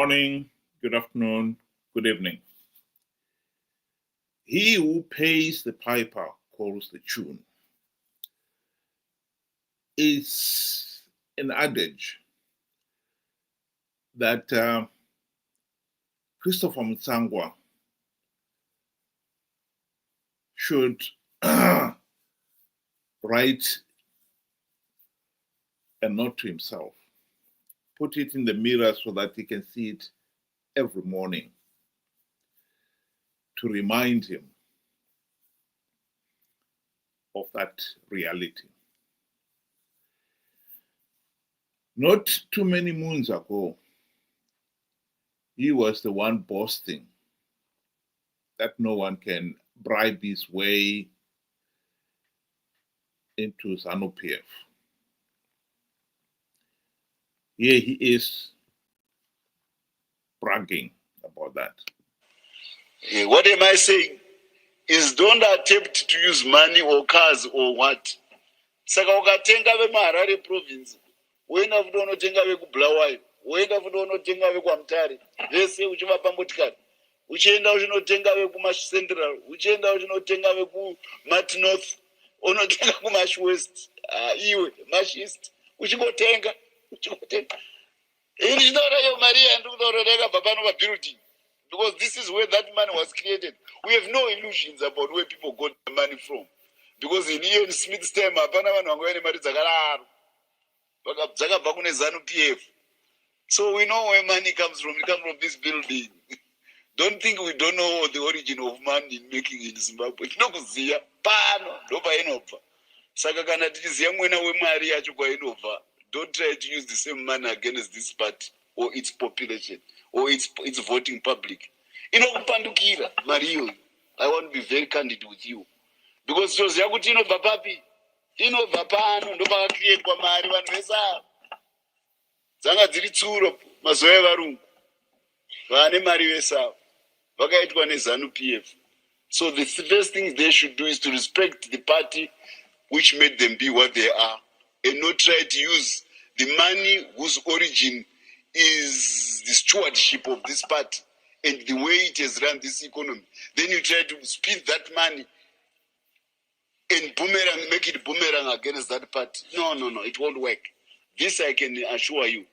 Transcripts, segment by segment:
morning, good afternoon, good evening. He who pays the piper calls the tune. It's an adage that Christopher Mutsvangwa should write a note to himself, put it in the mirror so that he can see it every morning to remind him of that reality. Not too many moons ago, he was the one boasting that no one can bribe his way into Zanu PF. Here he is bragging about that. What am I saying? Is don't attempt to use money or cars or what. Saka ukatenga vemuHarare province, woenda futi unotenga vekubulawayo, woenda futi unotenga vekuAmutare, vese uchivapa motikari. Uchienda uchinotenga vekumaCentral, uchienda uchinotenga vekuMat North, unotenga kuMash West, iwe Mash East, uchingotenga. Ini chinoda yo Maria ndikutaura yakabva pano pabuilding. Because this is where that money was created. We have no illusions about where people got the money from. Because in Ian Smith's time, hapana vanhu vanga vane mari dzakararo. Dzakabva kune Zanu PF. So we know where money comes from. It comes from this building. Don't think we don't know the origin of money making in Zimbabwe. Tinokuziya pano ndopa inobva. Saka kana tichiziya mwena wemari yacho kwainobva, don't try to use the same money against this party or its population or its voting public. Inokupandukira mari iyoyo. I want to be very candid with you. Because toziya kuti inobva papi? Inobva pano ndopakacreatwa mari vanhu vese ava. Dzanga dziri tsuro mazuva evarungu. Vane mari vese ava. Vakaitwa neZanu PF. So the first thing they should do is to respect the party which made them be what they are and not try to use the money whose origin is the stewardship of this party and the way it has run this economy. Then you try to spend that money and boomerang, make it boomerang against that party. No, it won't work. This I can assure you,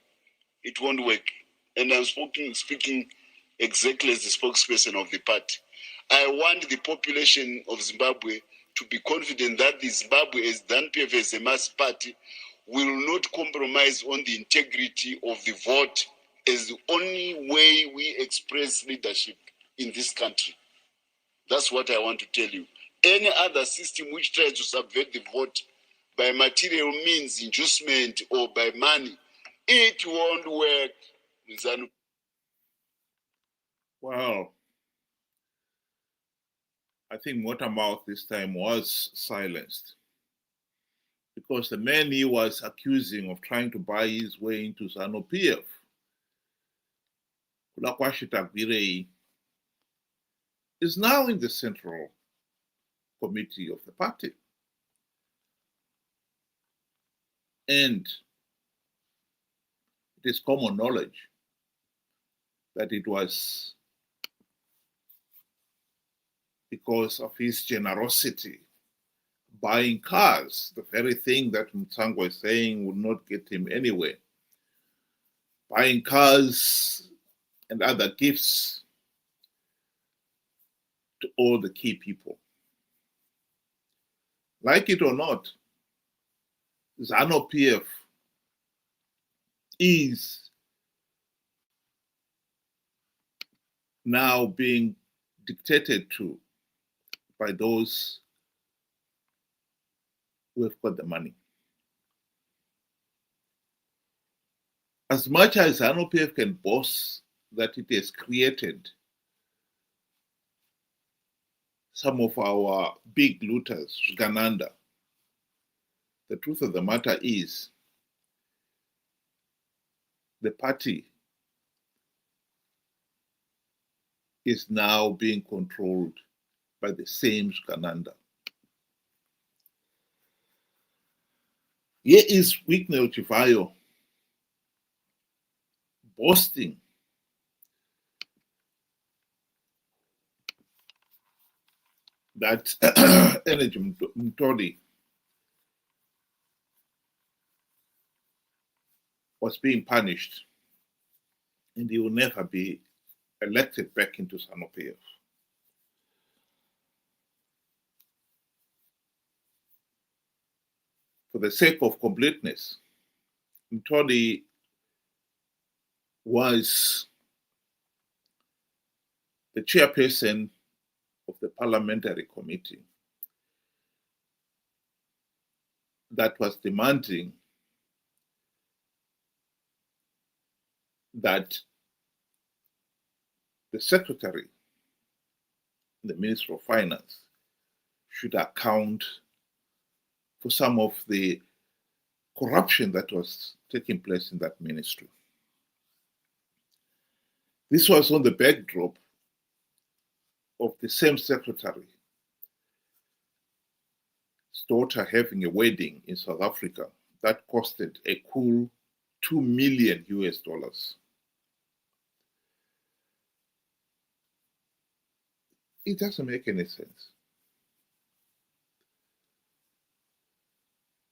it won't work. And I'm speaking exactly as the spokesperson of the party. I want the population of Zimbabwe to be confident that the Zimbabwe, as Zanu PF as a mass party, will not compromise on the integrity of the vote as the only way we express leadership in this country. That's what I want to tell you. Any other system which tries to subvert the vote by material means, inducement, or by money, it won't work. Well, I think Watermouth this time was silenced because the man he was accusing of trying to buy his way into Zanu PF, Tagwirei, is now in the central committee of the party. And it is common knowledge that it was because of his generosity, buying cars, the very thing that Mutsvangwa is saying would not get him anywhere. Buying cars and other gifts to all the key people. Like it or not, Zanu PF is now being dictated to by those who have got the money. As much as Zanu PF can boast that it has created some of our big looters, Gananda, the truth of the matter is the party is now being controlled by the same Gananda. Here is Wicknell Chivayo boasting that Energy Mtoli was being punished and he will never be elected back into Zanu PF. For the sake of completeness, Mtoli was the chairperson of the parliamentary committee that was demanding that the secretary, the Minister of Finance, should account for some of the corruption that was taking place in that ministry. This was on the backdrop of the same secretary's daughter having a wedding in South Africa that costed a cool $2 million US. It doesn't make any sense.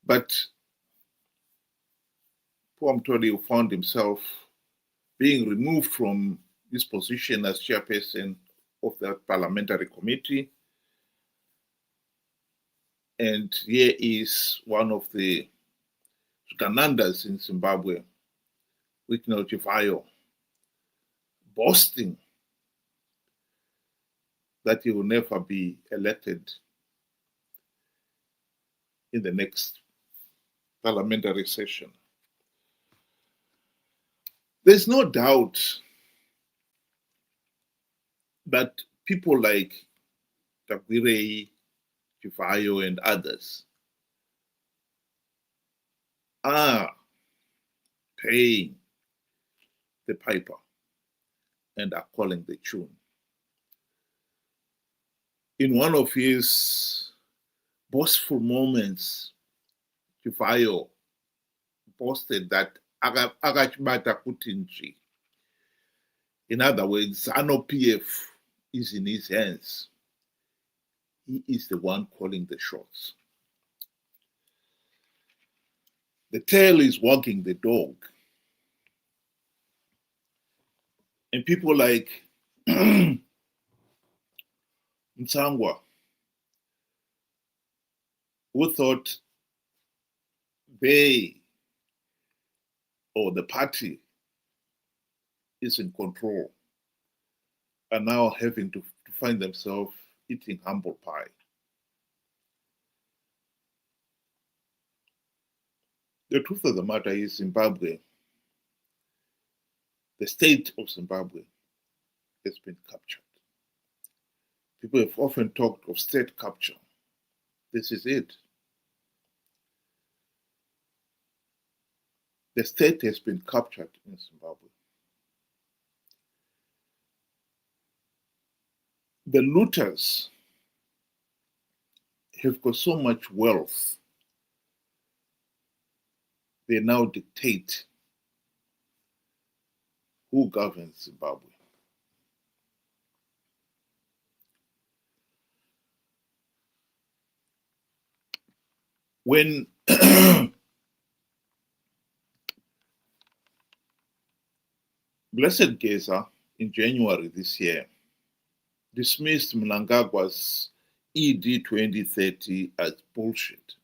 But poor Mtoli found himself being removed from his position as chairperson of the parliamentary committee. And here is one of the Ganandas in Zimbabwe, Wikno Chivayo, boasting that he will never be elected in the next parliamentary session. There's no doubt that people like Tagwirei, Chivayo, and others are paying the piper and are calling the tune. In one of his boastful moments, Chivayo boasted that akachibata kutinji. In other words, Zanu PF is in his hands. He is the one calling the shots. The tail is wagging the dog. And people like Mutsvangwa, who thought they or the party is in control, are now having to find themselves eating humble pie. The truth of the matter is Zimbabwe, the state of Zimbabwe has been captured. People have often talked of state capture. This is it. The state has been captured in Zimbabwe. The looters have got so much wealth, they now dictate who governs Zimbabwe. When Blessed Geza in January this year dismissed Mnangagwa's ED 2030 as bullshit,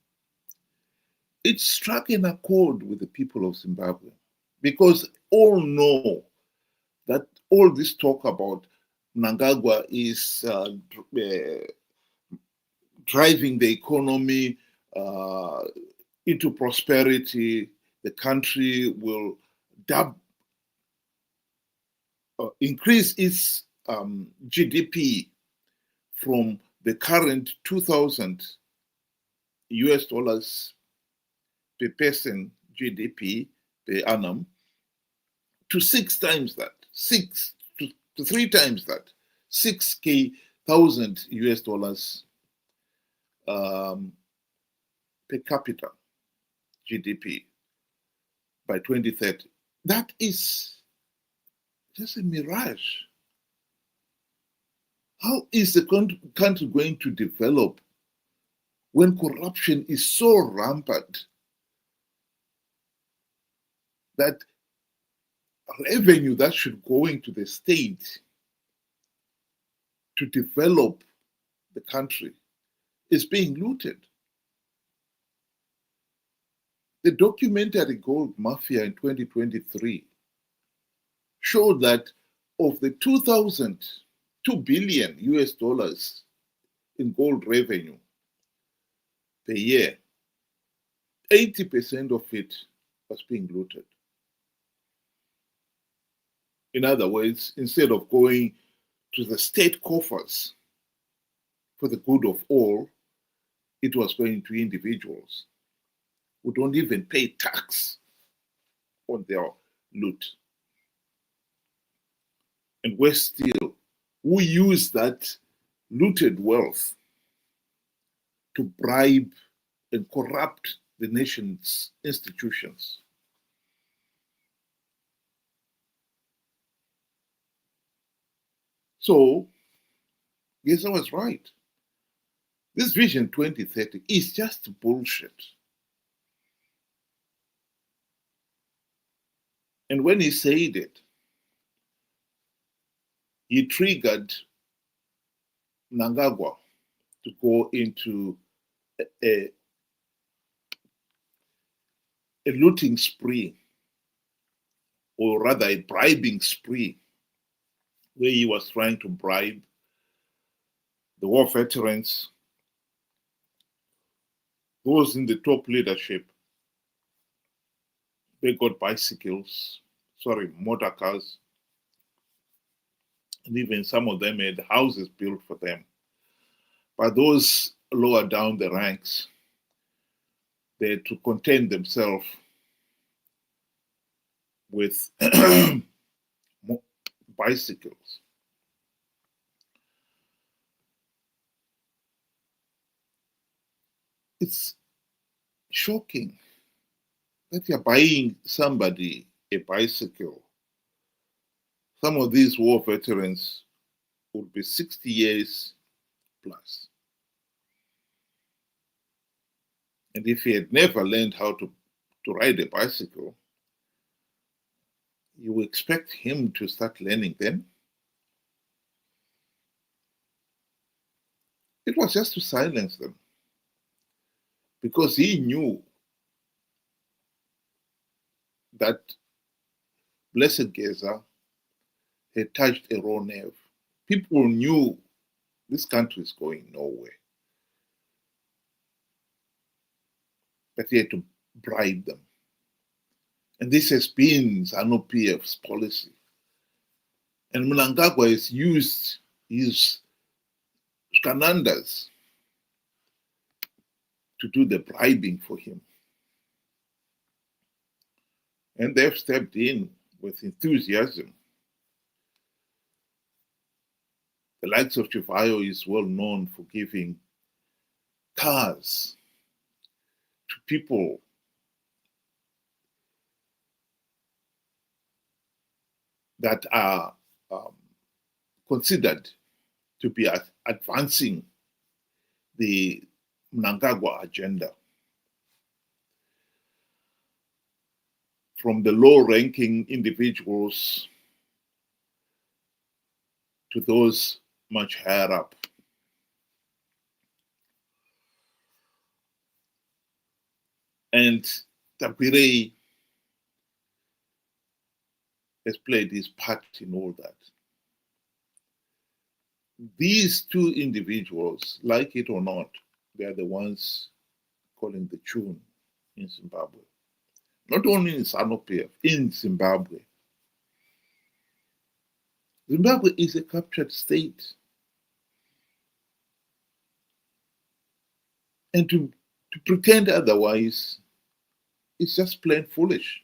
it struck an accord with the people of Zimbabwe, because all know that all this talk about Mnangagwa is driving the economy into prosperity. The country will increase its GDP from the current 2,000 US per person GDP per annum to 6 times that, 6 to 3 times that, 6,000 US per capita GDP by 2030. That is just a mirage. How is the country going to develop when corruption is so rampant that revenue that should go into the state to develop the country is being looted? The documentary Gold Mafia in 2023 showed that of the 2 billion US dollars in gold revenue per year, 80% of it was being looted. In other words, instead of going to the state coffers for the good of all, it was going to individuals who don't even pay tax on their loot. And worse still, who use that looted wealth to bribe and corrupt the nation's institutions. So, yes, I was right. This Vision 2030 is just bullshit. And when he said it, he triggered Mnangagwa to go into a looting spree, or rather a bribing spree, where he was trying to bribe the war veterans, those in the top leadership. They got motor cars, and even some of them had houses built for them. But those lower down the ranks, they had to contain themselves with bicycles. It's shocking that you're buying somebody a bicycle. Some of these war veterans would be 60 years plus. And if he had never learned how to ride a bicycle, you expect him to start learning then? It was just to silence them, because he knew that Blessed Geza had touched a raw nerve. People knew this country is going nowhere, but he had to bribe them. And this has been Zanu PF's policy. And Mnangagwa has used his skanandas to do the bribing for him. And they've stepped in with enthusiasm. The likes of Chivayo is well known for giving cars to people that are considered to be advancing the Mnangagwa agenda. From the low-ranking individuals to those much higher up. And Tagwirei has played his part in all that. These two individuals, like it or not, they are the ones calling the tune in Zimbabwe. Not only in Zanu PF, in Zimbabwe. Zimbabwe is a captured state. And to pretend otherwise is just plain foolish.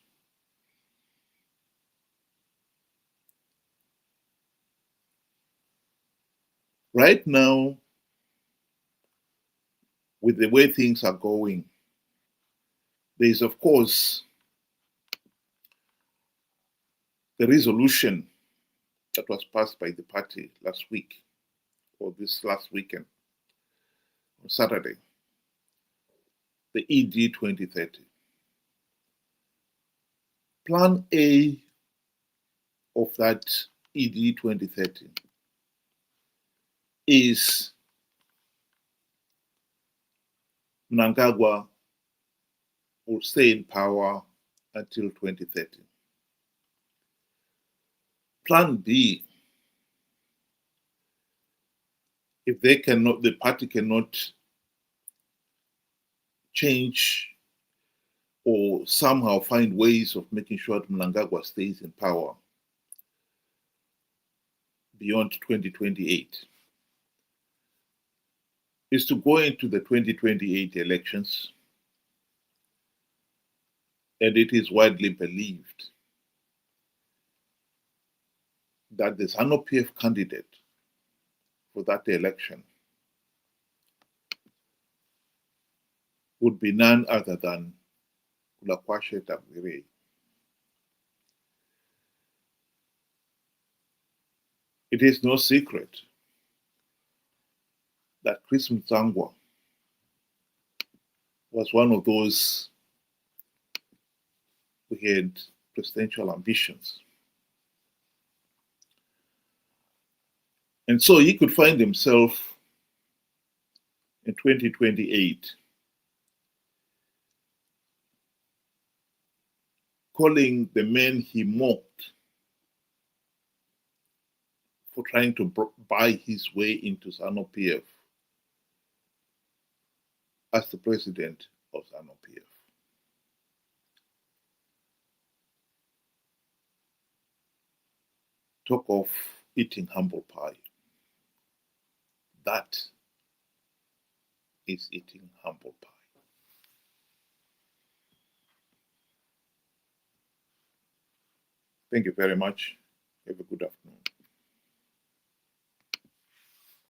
Right now, with the way things are going, there is, of course, the resolution that was passed by the party last week or this last weekend, on Saturday, the ED 2030. Plan A of that ED 2030 is Mnangagwa will stay in power until 2030. Plan B, if the party cannot change or somehow find ways of making sure that Mnangagwa stays in power beyond 2028, is to go into the 2028 elections, and it is widely believed that the Zanu PF candidate for that election would be none other than Tagwirei. It is no secret that Chris Mutsvangwa was one of those who had presidential ambitions. And so he could find himself in 2028 calling the men he mocked for trying to buy his way into Zanu PF as the president of Zanu PF. Talk of eating humble pie. That is eating humble pie. Thank you very much. Have a good afternoon.